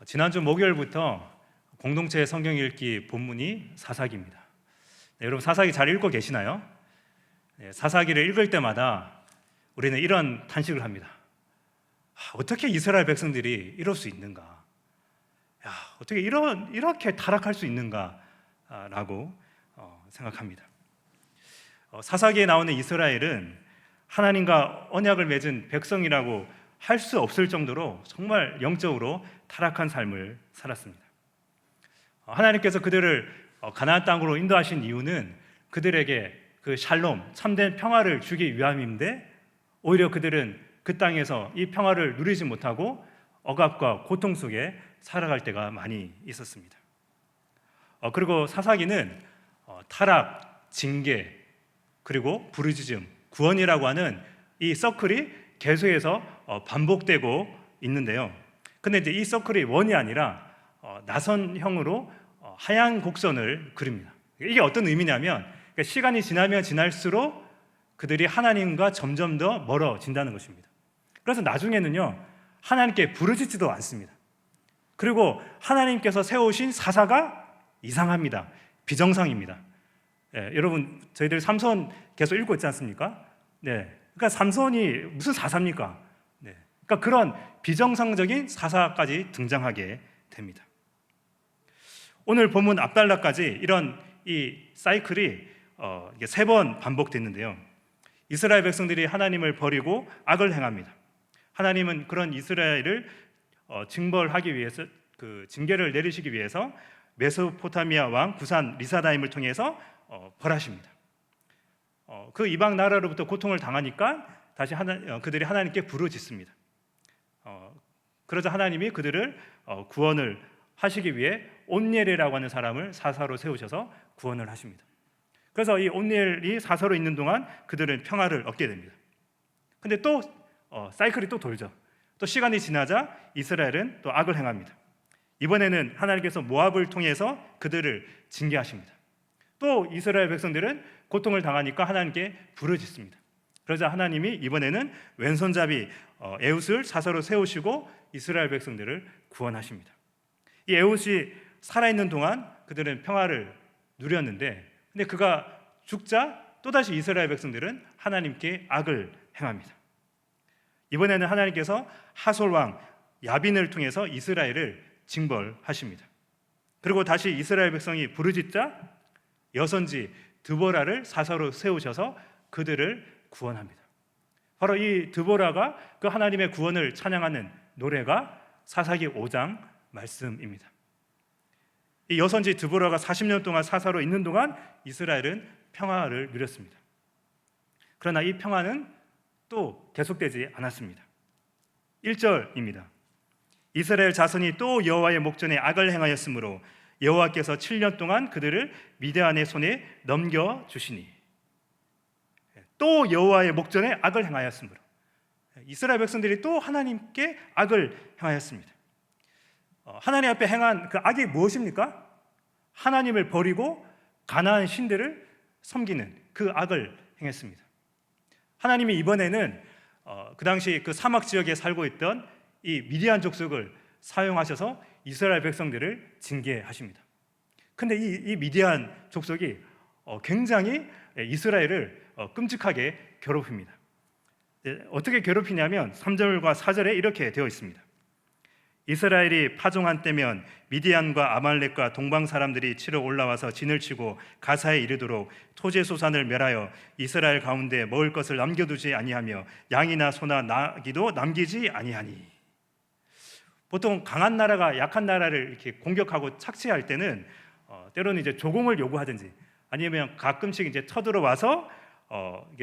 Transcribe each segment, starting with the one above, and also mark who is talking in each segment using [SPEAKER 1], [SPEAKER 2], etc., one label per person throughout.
[SPEAKER 1] 지난주 목요일부터 공동체 성경 읽기 본문이 사사기입니다. 네, 여러분 사사기 잘 읽고 계시나요? 네, 사사기를 읽을 때마다 우리는 이런 탄식을 합니다. 어떻게 이스라엘 백성들이 이럴 수 있는가? 어떻게 이렇게 타락할 수 있는가라고 생각합니다. 사사기에 나오는 이스라엘은 하나님과 언약을 맺은 백성이라고 할 수 없을 정도로 정말 영적으로 타락한 삶을 살았습니다. 하나님께서 그들을 가나안 땅으로 인도하신 이유는 그들에게 그 샬롬, 참된 평화를 주기 위함인데 오히려 그들은 그 땅에서 이 평화를 누리지 못하고 억압과 고통 속에 살아갈 때가 많이 있었습니다. 그리고 사사기는 타락, 징계, 그리고 부르짖음, 구원이라고 하는 이 서클이 계속해서 반복되고 있는데요. 근데 이제 이 서클이 원이 아니라 나선형으로 하얀 곡선을 그립니다. 이게 어떤 의미냐면 시간이 지나면 지날수록 그들이 하나님과 점점 더 멀어진다는 것입니다. 그래서 나중에는요 하나님께 부르짖지도 않습니다. 그리고 하나님께서 세우신 사사가 이상합니다. 비정상입니다. 여러분 저희들 삼손 계속 읽고 있지 않습니까? 네, 그러니까 삼손이 무슨 사사입니까? 네, 그러니까 그런 비정상적인 사사까지 등장하게 됩니다. 오늘 본문 앞달라까지 이런 이 사이클이 3번 반복됐는데요. 이스라엘 백성들이 하나님을 버리고 악을 행합니다. 하나님은 그런 이스라엘을 징벌하기 위해서 그 징계를 내리시기 위해서 메소포타미아 왕 구산 리사다임을 통해서 벌하십니다. 그 이방 나라로부터 고통을 당하니까 다시 그들이 하나님께 부르짖습니다. 그러자 하나님이 그들을 구원을 하시기 위해 온니엘이라고 하는 사람을 사사로 세우셔서 구원을 하십니다. 그래서 이 온니엘이 사사로 있는 동안 그들은 평화를 얻게 됩니다. 근데 또 사이클이 또 돌죠. 또 시간이 지나자 이스라엘은 또 악을 행합니다. 이번에는 하나님께서 모압을 통해서 그들을 징계하십니다. 또 이스라엘 백성들은 고통을 당하니까 하나님께 부르짖습니다. 그러자 하나님이 이번에는 왼손잡이 에훗을 사사로 세우시고 이스라엘 백성들을 구원하십니다. 이 에훗이 살아있는 동안 그들은 평화를 누렸는데 근데 그가 죽자 또다시 이스라엘 백성들은 하나님께 악을 행합니다. 이번에는 하나님께서 하솔 왕 야빈을 통해서 이스라엘을 징벌하십니다. 그리고 다시 이스라엘 백성이 부르짖자 여선지 드보라를 사사로 세우셔서 그들을 구원합니다. 바로 이 드보라가 그 하나님의 구원을 찬양하는 노래가 사사기 5장 말씀입니다. 이 여선지 드보라가 40년 동안 사사로 있는 동안 이스라엘은 평화를 누렸습니다. 그러나 이 평화는 또 계속되지 않았습니다. 1절입니다. 이스라엘 자손이 또 여호와의 목전에 악을 행하였으므로 여호와께서 7년 동안 그들을 미디안의 손에 넘겨주시니. 또 여호와의 목전에 악을 행하였으므로 이스라엘 백성들이 또 하나님께 악을 행하였습니다. 하나님 앞에 행한 그 악이 무엇입니까? 하나님을 버리고 가나안 신들을 섬기는 그 악을 행했습니다. 하나님이 이번에는 그 당시 그 사막 지역에 살고 있던 이 미디안 족속을 사용하셔서 이스라엘 백성들을 징계하십니다. 근데 이 미디안 족속이 굉장히 이스라엘을 끔찍하게 괴롭힙니다. 어떻게 괴롭히냐면 3절과 4절에 이렇게 되어 있습니다. 이스라엘이 파종한 때면 미디안과 아말렉과 동방 사람들이 치러 올라와서 진을 치고 가사에 이르도록 토지 소산을 멸하여 이스라엘 가운데 먹을 것을 남겨두지 아니하며 양이나 소나 나귀도 남기지 아니하니. 보통 강한 나라가 약한 나라를 이렇게 공격하고 착취할 때는 때로는 이제 조공을 요구하든지 아니면 가끔씩 이제 쳐들어와서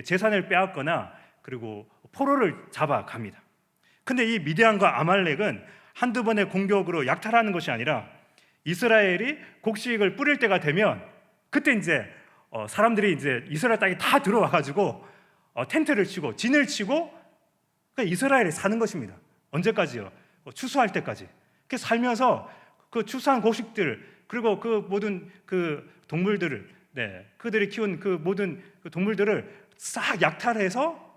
[SPEAKER 1] 재산을 빼앗거나 그리고 포로를 잡아갑니다. 근데 이 미디안과 아말렉은 한두 번의 공격으로 약탈하는 것이 아니라 이스라엘이 곡식을 뿌릴 때가 되면 그때 이제 사람들이 이제 이스라엘 땅에 다 들어와 가지고 텐트를 치고 진을 치고 그러니까 이스라엘에 사는 것입니다. 언제까지요? 추수할 때까지. 이렇게 살면서 그 추수한 곡식들 그리고 그 모든 그 동물들을 그들이 키운 그 모든 그 동물들을 싹 약탈해서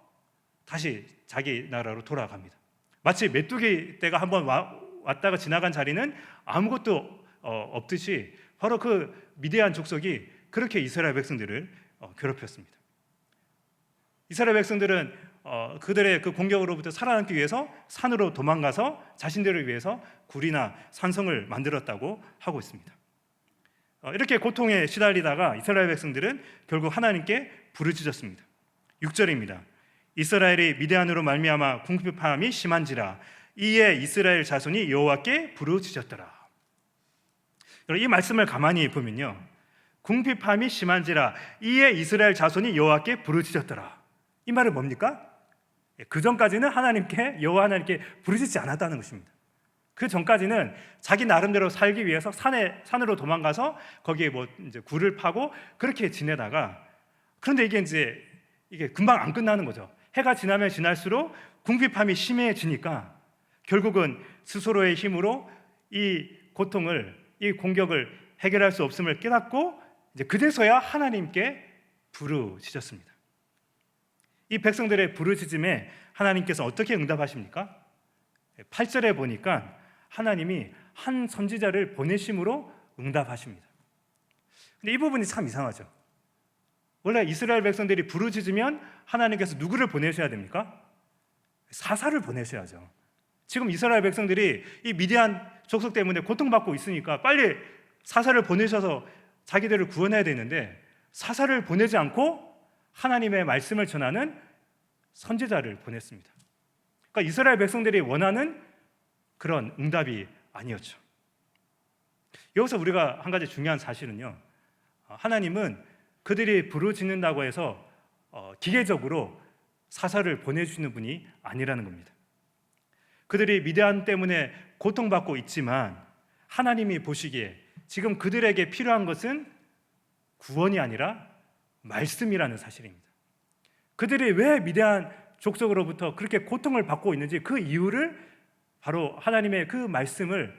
[SPEAKER 1] 다시 자기 나라로 돌아갑니다. 마치 메뚜기 떼가 한번 왔다가 지나간 자리는 아무것도 없듯이 바로 그 미디안 족속이 그렇게 이스라엘 백성들을 괴롭혔습니다. 이스라엘 백성들은 그들의 그 공격으로부터 살아남기 위해서 산으로 도망가서 자신들을 위해서 굴이나 산성을 만들었다고 하고 있습니다. 이렇게 고통에 시달리다가 이스라엘 백성들은 결국 하나님께 부르짖었습니다. 6절입니다. 이스라엘이 미디안으로 말미암아 궁핍함이 심한지라 이에 이스라엘 자손이 여호와께 부르짖었더라. 이 말씀을 가만히 보면요, 궁핍함이 심한지라 이에 이스라엘 자손이 여호와께 부르짖었더라. 이 말은 뭡니까? 그 전까지는 여호와 하나님께 부르짖지 않았다는 것입니다. 그 전까지는 자기 나름대로 살기 위해서 산으로 도망가서 거기에 이제 굴을 파고 그렇게 지내다가, 그런데 이게 금방 안 끝나는 거죠. 해가 지나면 지날수록 궁핍함이 심해지니까 결국은 스스로의 힘으로 이 고통을, 이 공격을 해결할 수 없음을 깨닫고 이제 그제서야 하나님께 부르짖었습니다. 이 백성들의 부르짖음에 하나님께서 어떻게 응답하십니까? 8절에 보니까 하나님이 한 선지자를 보내심으로 응답하십니다. 근데 이 부분이 참 이상하죠. 원래 이스라엘 백성들이 부르짖으면 하나님께서 누구를 보내셔야 됩니까? 사사를 보내셔야죠. 지금 이스라엘 백성들이 이 미디안 족속 때문에 고통받고 있으니까 빨리 사사를 보내셔서 자기들을 구원해야 되는데, 사사를 보내지 않고 하나님의 말씀을 전하는 선지자를 보냈습니다. 그러니까 이스라엘 백성들이 원하는 그런 응답이 아니었죠. 여기서 우리가 한 가지 중요한 사실은요, 하나님은 그들이 부르짖는다고 해서 기계적으로 사사를 보내주시는 분이 아니라는 겁니다. 그들이 미디안 때문에 고통받고 있지만 하나님이 보시기에 지금 그들에게 필요한 것은 구원이 아니라 말씀이라는 사실입니다. 그들이 왜 미디안 족속으로부터 그렇게 고통을 받고 있는지 그 이유를 바로 하나님의 그 말씀을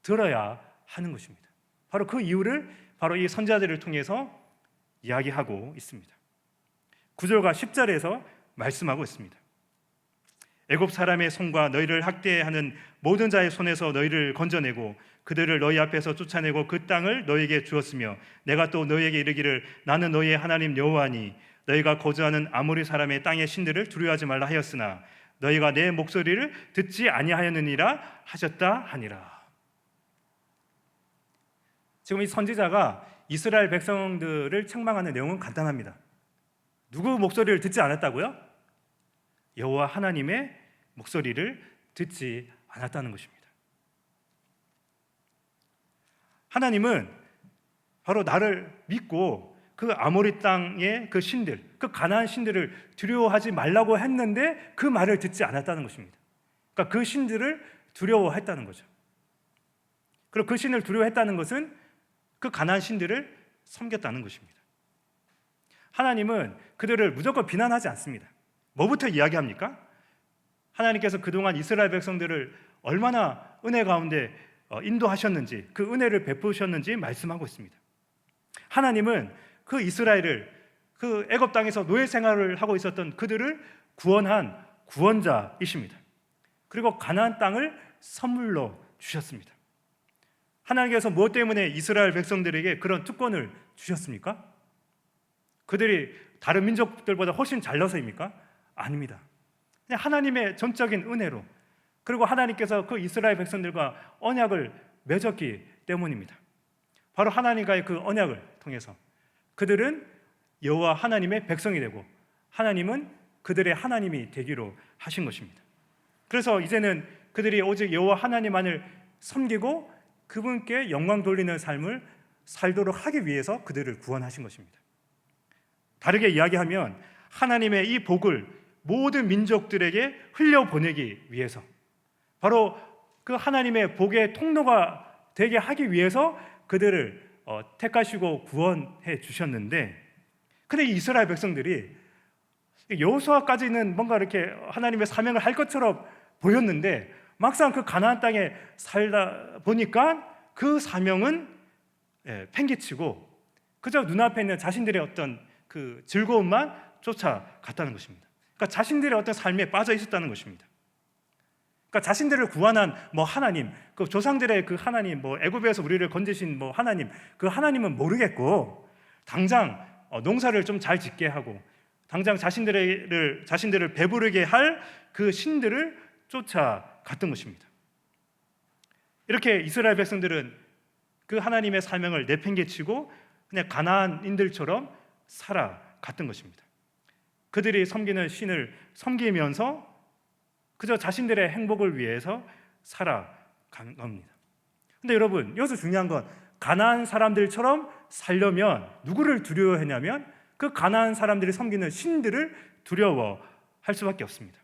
[SPEAKER 1] 들어야 하는 것입니다. 바로 그 이유를 바로 이 선지자들을 통해서 이야기하고 있습니다. 9절과 10절에서 말씀하고 있습니다. 애굽 사람의 손과 너희를 학대하는 모든 자의 손에서 너희를 건져내고 그들을 너희 앞에서 쫓아내고 그 땅을 너희에게 주었으며 내가 또 너희에게 이르기를 나는 너희의 하나님 여호와니 너희가 거주하는 아모리 사람의 땅의 신들을 두려워하지 말라 하였으나 너희가 내 목소리를 듣지 아니하였느니라 하셨다 하니라. 지금 이 선지자가 이스라엘 백성들을 책망하는 내용은 간단합니다. 누구 목소리를 듣지 않았다고요? 여호와 하나님의 목소리를 듣지 않았다는 것입니다. 하나님은 바로 나를 믿고 그 아모리 땅의 그 신들, 그 가나안 신들을 두려워하지 말라고 했는데 그 말을 듣지 않았다는 것입니다. 그러니까 그 신들을 두려워했다는 거죠. 그리고 그 신을 두려워했다는 것은 그 가나안 신들을 섬겼다는 것입니다. 하나님은 그들을 무조건 비난하지 않습니다. 뭐부터 이야기합니까? 하나님께서 그동안 이스라엘 백성들을 얼마나 은혜 가운데 인도하셨는지, 그 은혜를 베푸셨는지 말씀하고 있습니다. 하나님은 그 이스라엘을, 그 애굽 땅에서 노예 생활을 하고 있었던 그들을 구원한 구원자이십니다. 그리고 가나안 땅을 선물로 주셨습니다. 하나님께서 무엇 때문에 이스라엘 백성들에게 그런 특권을 주셨습니까? 그들이 다른 민족들보다 훨씬 잘나서입니까? 아닙니다. 그냥 하나님의 전적인 은혜로, 그리고 하나님께서 그 이스라엘 백성들과 언약을 맺었기 때문입니다. 바로 하나님과의 그 언약을 통해서 그들은 여호와 하나님의 백성이 되고 하나님은 그들의 하나님이 되기로 하신 것입니다. 그래서 이제는 그들이 오직 여호와 하나님만을 섬기고 그분께 영광 돌리는 삶을 살도록 하기 위해서 그들을 구원하신 것입니다. 다르게 이야기하면 하나님의 이 복을 모든 민족들에게 흘려보내기 위해서, 바로 그 하나님의 복의 통로가 되게 하기 위해서 그들을 택하시고 구원해 주셨는데, 근데 이 이스라엘 백성들이 여호수아까지는 뭔가 이렇게 하나님의 사명을 할 것처럼 보였는데 막상 그 가나안 땅에 살다 보니까 그 사명은 팽개치고 그저 눈앞에 있는 자신들의 어떤 그 즐거움만 쫓아갔다는 것입니다. 그러니까 자신들의 어떤 삶에 빠져 있었다는 것입니다. 그러니까 자신들을 구원한 하나님, 그 조상들의 그 하나님, 애굽에서 우리를 건지신 하나님, 그 하나님은 모르겠고 당장 농사를 좀 잘 짓게 하고 당장 자신들을 배부르게 할 그 신들을 쫓아갔던 것입니다. 이렇게 이스라엘 백성들은 그 하나님의 사명을 내팽개치고 그냥 가나안인들처럼 살아갔던 것입니다. 그들이 섬기는 신을 섬기면서 그저 자신들의 행복을 위해서 살아간 겁니다. 근데 여러분, 여기서 중요한 건 가나안 사람들처럼 살려면 누구를 두려워했냐면 그 가나안 사람들이 섬기는 신들을 두려워할 수밖에 없습니다.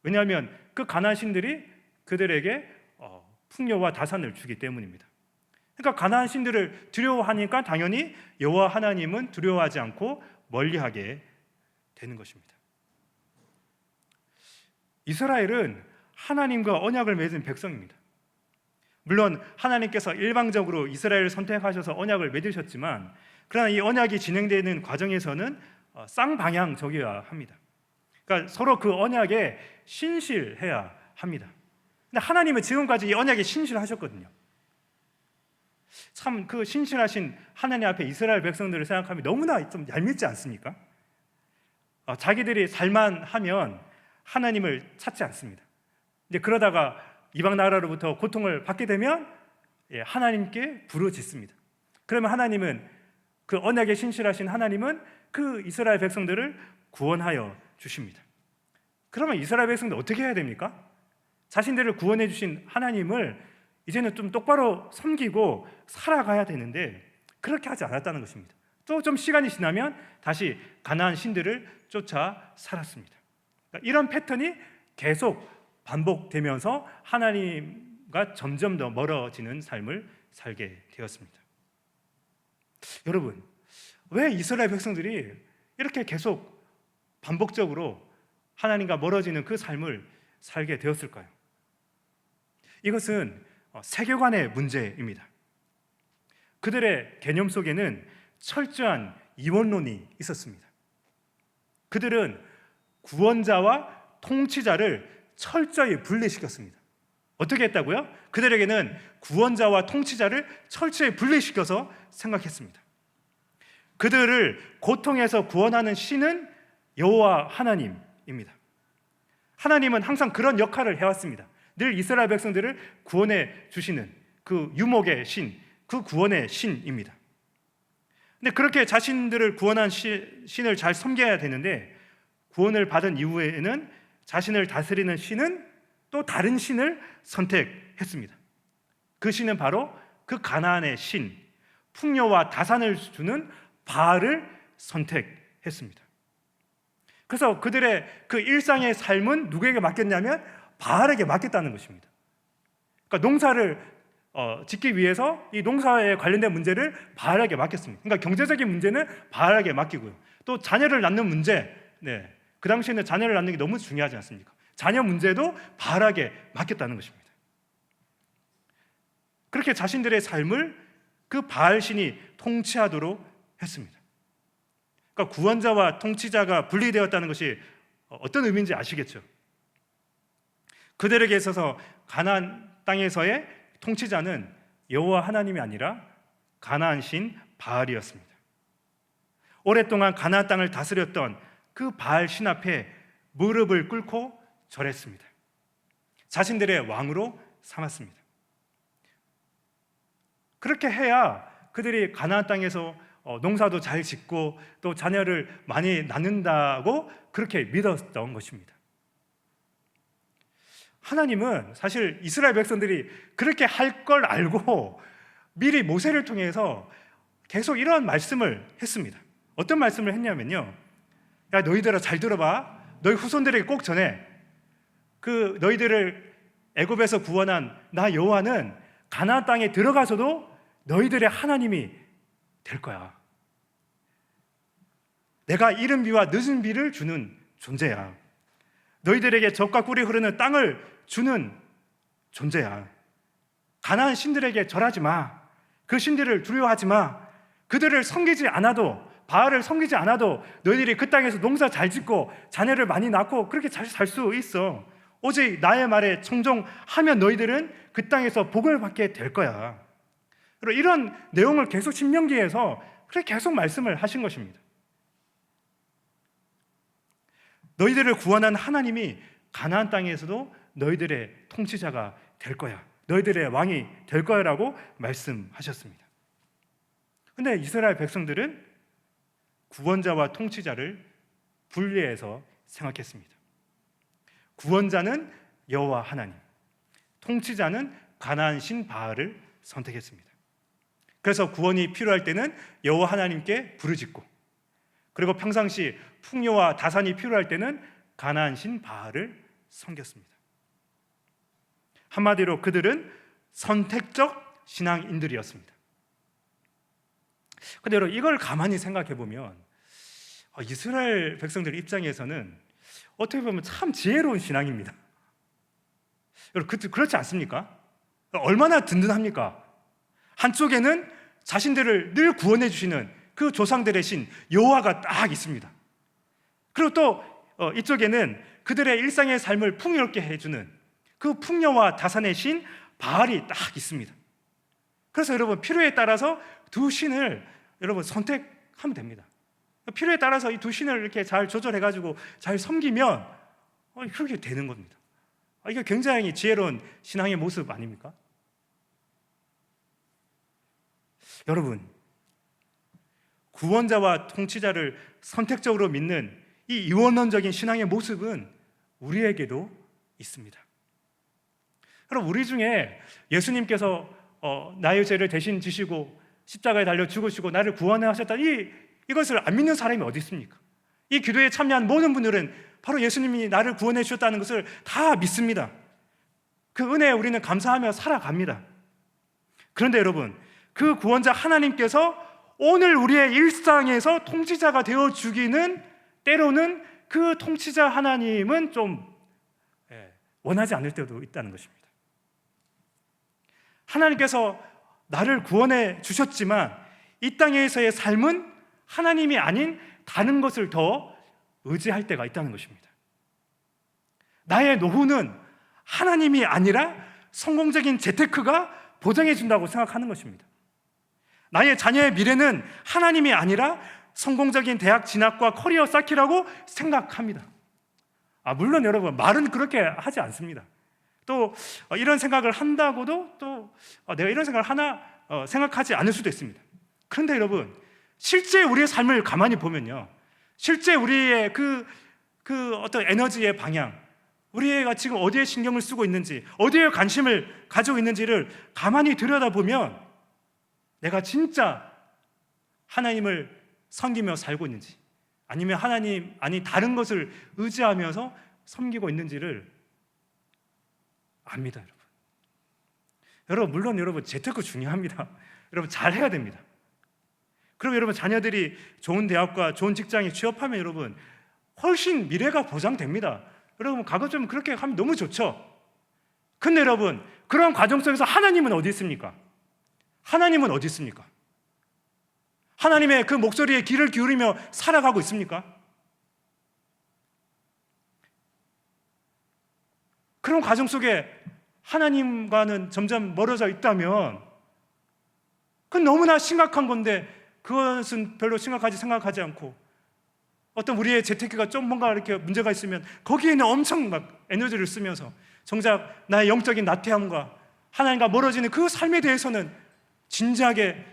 [SPEAKER 1] 왜냐하면 그 가나안 신들이 그들에게 풍요와 다산을 주기 때문입니다. 그러니까 가나안 신들을 두려워하니까 당연히 여호와 하나님은 두려워하지 않고 멀리하게 되는 것입니다. 이스라엘은 하나님과 언약을 맺은 백성입니다. 물론 하나님께서 일방적으로 이스라엘을 선택하셔서 언약을 맺으셨지만 그러나 이 언약이 진행되는 과정에서는 쌍방향적이어야 합니다. 그러니까 서로 그 언약에 신실해야 합니다. 근데 하나님은 지금까지 이 언약에 신실하셨거든요. 참 그 신실하신 하나님 앞에 이스라엘 백성들을 생각하면 너무나 좀 얄밉지 않습니까? 자기들이 살만하면 하나님을 찾지 않습니다. 이제 그러다가 이방 나라로부터 고통을 받게 되면 하나님께 부르짖습니다. 그러면 하나님은 그 언약에 신실하신 하나님은 그 이스라엘 백성들을 구원하여 주십니다. 그러면 이스라엘 백성들 어떻게 해야 됩니까? 자신들을 구원해 주신 하나님을 이제는 좀 똑바로 섬기고 살아가야 되는데 그렇게 하지 않았다는 것입니다. 또 좀 시간이 지나면 다시 가나안 신들을 쫓아 살았습니다. 그러니까 이런 패턴이 계속 반복되면서 하나님과 점점 더 멀어지는 삶을 살게 되었습니다. 여러분, 왜 이스라엘 백성들이 이렇게 계속 반복적으로 하나님과 멀어지는 그 삶을 살게 되었을까요? 이것은 세계관의 문제입니다. 그들의 개념 속에는 철저한 이원론이 있었습니다. 그들은 구원자와 통치자를 철저히 분리시켰습니다. 어떻게 했다고요? 그들에게는 구원자와 통치자를 철저히 분리시켜서 생각했습니다. 그들을 고통에서 구원하는 신은 여호와 하나님입니다. 하나님은 항상 그런 역할을 해왔습니다. 늘 이스라엘 백성들을 구원해 주시는 그 유목의 신, 그 구원의 신입니다. 근데 그렇게 자신들을 구원한 신을 잘 섬겨야 되는데 구원을 받은 이후에는 자신을 다스리는 신은 또 다른 신을 선택했습니다. 그 신은 바로 그 가나안의 신, 풍요와 다산을 주는 바알을 선택했습니다. 그래서 그들의 그 일상의 삶은 누구에게 맡겼냐면 바알에게 맡겼다는 것입니다. 그러니까 농사를 짓기 위해서 이 농사에 관련된 문제를 바알에게 맡겼습니다. 그러니까 경제적인 문제는 바알에게 맡기고요. 또 자녀를 낳는 문제, 그 당시에는 자녀를 낳는 게 너무 중요하지 않습니까? 자녀 문제도 바알에게 맡겼다는 것입니다. 그렇게 자신들의 삶을 그 바알 신이 통치하도록 했습니다. 그러니까 구원자와 통치자가 분리되었다는 것이 어떤 의미인지 아시겠죠? 그들에게 있어서 가나안 땅에서의 통치자는 여호와 하나님이 아니라 가나안 신 바알이었습니다. 오랫동안 가나안 땅을 다스렸던 그 바알 신 앞에 무릎을 꿇고 절했습니다. 자신들의 왕으로 삼았습니다. 그렇게 해야 그들이 가나안 땅에서 농사도 잘 짓고 또 자녀를 많이 낳는다고 그렇게 믿었던 것입니다. 하나님은 사실 이스라엘 백성들이 그렇게 할 걸 알고 미리 모세를 통해서 계속 이런 말씀을 했습니다. 어떤 말씀을 했냐면요, 야 너희들아 잘 들어봐. 너희 후손들에게 꼭 전해. 그 너희들을 애굽에서 구원한 나 여호와는 가나안 땅에 들어가서도 너희들의 하나님이 될 거야. 내가 이른 비와 늦은 비를 주는 존재야. 너희들에게 젖과 꿀이 흐르는 땅을 주는 존재야. 가나안 신들에게 절하지 마. 그 신들을 두려워하지 마. 그들을 섬기지 않아도, 바알을 섬기지 않아도 너희들이 그 땅에서 농사 잘 짓고 자녀를 많이 낳고 그렇게 잘 살 수 있어.
[SPEAKER 2] 오직 나의 말에 청종하면 너희들은 그 땅에서 복을 받게 될 거야. 그리고 이런 내용을 계속 신명기에서 그렇게 계속 말씀을 하신 것입니다. 너희들을 구원한 하나님이 가나안 땅에서도 너희들의 통치자가 될 거야. 너희들의 왕이 될 거야라고 말씀하셨습니다. 근데 이스라엘 백성들은 구원자와 통치자를 분리해서 생각했습니다. 구원자는 여호와 하나님, 통치자는 가나안 신 바알을 선택했습니다. 그래서 구원이 필요할 때는 여호와 하나님께 부르짖고, 그리고 평상시 풍요와 다산이 필요할 때는 가나안 신 바알을 섬겼습니다. 한마디로 그들은 선택적 신앙인들이었습니다. 근데 여러분, 이걸 가만히 생각해 보면 이스라엘 백성들 입장에서는 어떻게 보면 참 지혜로운 신앙입니다. 여러분, 그렇지 않습니까? 얼마나 든든합니까? 한쪽에는 자신들을 늘 구원해 주시는 그 조상들의 신 여호와가 딱 있습니다. 그리고 또 이쪽에는 그들의 일상의 삶을 풍요롭게 해주는 그 풍요와 다산의 신 바알이 딱 있습니다. 그래서 여러분, 필요에 따라서 두 신을 여러분 선택하면 됩니다. 필요에 따라서 이 두 신을 이렇게 잘 조절해가지고 잘 섬기면 그렇게 되는 겁니다. 이게 굉장히 지혜로운 신앙의 모습 아닙니까? 여러분, 구원자와 통치자를 선택적으로 믿는 이 이원론적인 신앙의 모습은 우리에게도 있습니다. 여러분, 우리 중에 예수님께서 나의 죄를 대신 지시고 십자가에 달려 죽으시고 나를 구원하셨다, 이것을 안 믿는 사람이 어디 있습니까? 이 기도에 참여한 모든 분들은 바로 예수님이 나를 구원해 주셨다는 것을 다 믿습니다. 그 은혜에 우리는 감사하며 살아갑니다. 그런데 여러분, 그 구원자 하나님께서 오늘 우리의 일상에서 통치자가 되어 주기는, 때로는 그 통치자 하나님은 좀 원하지 않을 때도 있다는 것입니다. 하나님께서 나를 구원해 주셨지만 이 땅에서의 삶은 하나님이 아닌 다른 것을 더 의지할 때가 있다는 것입니다. 나의 노후는 하나님이 아니라 성공적인 재테크가 보장해 준다고 생각하는 것입니다. 나의 자녀의 미래는 하나님이 아니라 성공적인 대학 진학과 커리어 쌓기라고 생각합니다. 물론 여러분, 말은 그렇게 하지 않습니다. 또 이런 생각을 한다고도 또 내가 이런 생각을 하나 생각하지 않을 수도 있습니다. 그런데 여러분, 실제 우리의 삶을 가만히 보면요, 실제 우리의 그 어떤 에너지의 방향, 우리가 지금 어디에 신경을 쓰고 있는지, 어디에 관심을 가지고 있는지를 가만히 들여다보면 내가 진짜 하나님을 섬기며 살고 있는지, 아니면 하나님 아니 다른 것을 의지하면서 섬기고 있는지를 압니다. 여러분, 물론 여러분 재테크 중요합니다. 여러분 잘해야 됩니다. 그리고 여러분 자녀들이 좋은 대학과 좋은 직장에 취업하면 여러분 훨씬 미래가 보장됩니다. 여러분 가급적이면 그렇게 하면 너무 좋죠. 근데 여러분, 그런 과정 속에서 하나님은 어디 있습니까? 하나님은 어디 있습니까? 하나님의 그 목소리에 귀를 기울이며 살아가고 있습니까? 그런 과정 속에 하나님과는 점점 멀어져 있다면 그건 너무나 심각한 건데, 그것은 별로 심각하지 생각하지 않고 어떤 우리의 재테크가 좀 뭔가 이렇게 문제가 있으면 거기에는 엄청 막 에너지를 쓰면서 정작 나의 영적인 나태함과 하나님과 멀어지는 그 삶에 대해서는 진지하게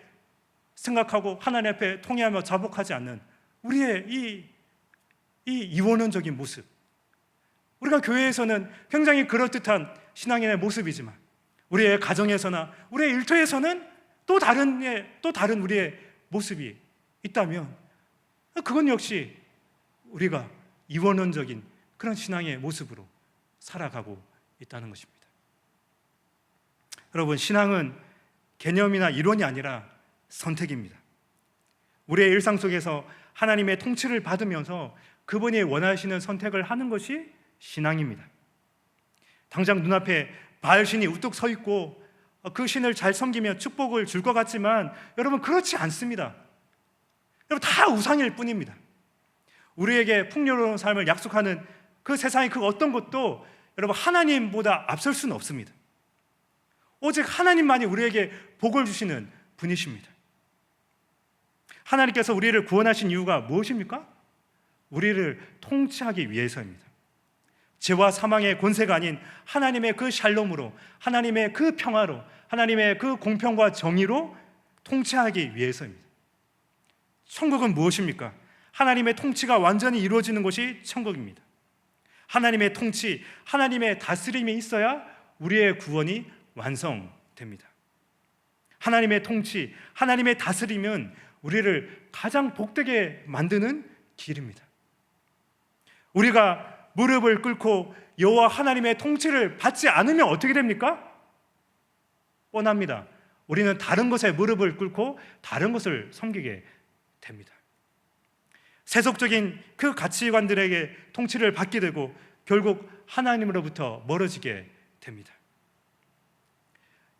[SPEAKER 2] 생각하고 하나님 앞에 통회하며 자복하지 않는 우리의 이 이원론적인 모습, 우리가 교회에서는 굉장히 그럴듯한 신앙인의 모습이지만 우리의 가정에서나 우리의 일터에서는 또 다른 우리의 모습이 있다면 그건 역시 우리가 이원론적인 그런 신앙의 모습으로 살아가고 있다는 것입니다. 여러분, 신앙은 개념이나 이론이 아니라 선택입니다. 우리의 일상 속에서 하나님의 통치를 받으면서 그분이 원하시는 선택을 하는 것이 신앙입니다. 당장 눈앞에 바알 신이 우뚝 서 있고 그 신을 잘 섬기며 축복을 줄 것 같지만 여러분, 그렇지 않습니다. 여러분, 다 우상일 뿐입니다. 우리에게 풍요로운 삶을 약속하는 그 세상의 그 어떤 것도 여러분, 하나님보다 앞설 수는 없습니다. 오직 하나님만이 우리에게 복을 주시는 분이십니다. 하나님께서 우리를 구원하신 이유가 무엇입니까? 우리를 통치하기 위해서입니다. 죄와 사망의 권세가 아닌 하나님의 그 샬롬으로, 하나님의 그 평화로, 하나님의 그 공평과 정의로 통치하기 위해서입니다. 천국은 무엇입니까? 하나님의 통치가 완전히 이루어지는 곳이 천국입니다. 하나님의 통치, 하나님의 다스림이 있어야 우리의 구원이 완성됩니다. 하나님의 통치, 하나님의 다스림은 우리를 가장 복되게 만드는 길입니다. 우리가 무릎을 꿇고 여호와 하나님의 통치를 받지 않으면 어떻게 됩니까? 뻔합니다. 우리는 다른 것에 무릎을 꿇고 다른 것을 섬기게 됩니다. 세속적인 그 가치관들에게 통치를 받게 되고 결국 하나님으로부터 멀어지게 됩니다.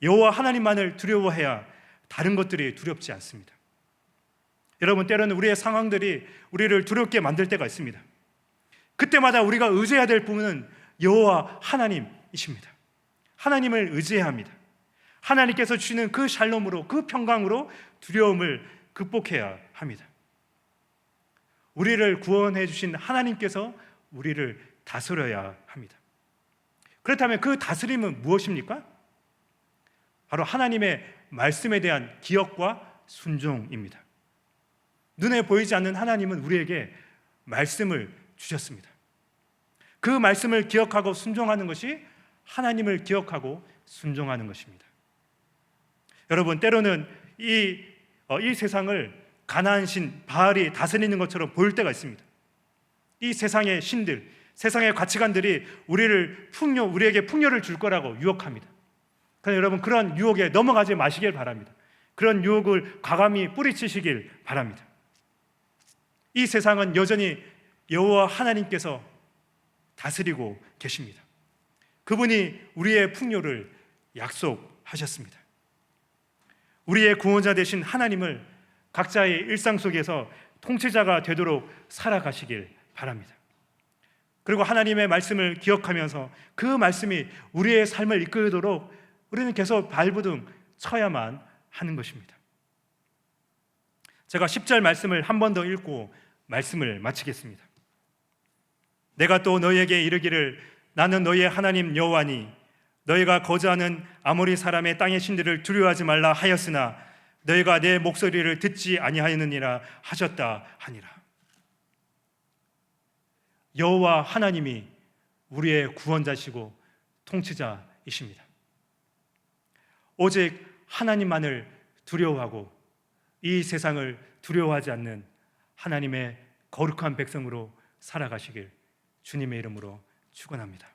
[SPEAKER 2] 여호와 하나님만을 두려워해야 다른 것들이 두렵지 않습니다. 여러분, 때로는 우리의 상황들이 우리를 두렵게 만들 때가 있습니다. 그때마다 우리가 의지해야 될 부분은 여호와 하나님이십니다. 하나님을 의지해야 합니다. 하나님께서 주시는 그 샬롬으로, 그 평강으로 두려움을 극복해야 합니다. 우리를 구원해 주신 하나님께서 우리를 다스려야 합니다. 그렇다면 그 다스림은 무엇입니까? 바로 하나님의 말씀에 대한 기억과 순종입니다. 눈에 보이지 않는 하나님은 우리에게 말씀을 주셨습니다. 그 말씀을 기억하고 순종하는 것이 하나님을 기억하고 순종하는 것입니다. 여러분, 때로는 이 세상을 가나안 신 바알이 다스리는 것처럼 보일 때가 있습니다. 이 세상의 신들, 세상의 가치관들이 우리에게 풍요를 줄 거라고 유혹합니다. 그러나 여러분, 그런 유혹에 넘어가지 마시길 바랍니다. 그런 유혹을 과감히 뿌리치시길 바랍니다. 이 세상은 여전히 여호와 하나님께서 다스리고 계십니다. 그분이 우리의 풍요를 약속하셨습니다. 우리의 구원자 되신 하나님을 각자의 일상 속에서 통치자가 되도록 살아가시길 바랍니다. 그리고 하나님의 말씀을 기억하면서 그 말씀이 우리의 삶을 이끌도록 우리는 계속 발버둥 쳐야만 하는 것입니다. 제가 10절 말씀을 한 번 더 읽고 말씀을 마치겠습니다. 내가 또 너희에게 이르기를 나는 너희의 하나님 여호와니 너희가 거주하는 아모리 사람의 땅의 신들을 두려워하지 말라 하였으나 너희가 내 목소리를 듣지 아니하였느니라 하셨다 하니라. 여호와 하나님이 우리의 구원자시고 통치자이십니다. 오직 하나님만을 두려워하고 이 세상을 두려워하지 않는 하나님의 거룩한 백성으로 살아가시길 주님의 이름으로 축원합니다.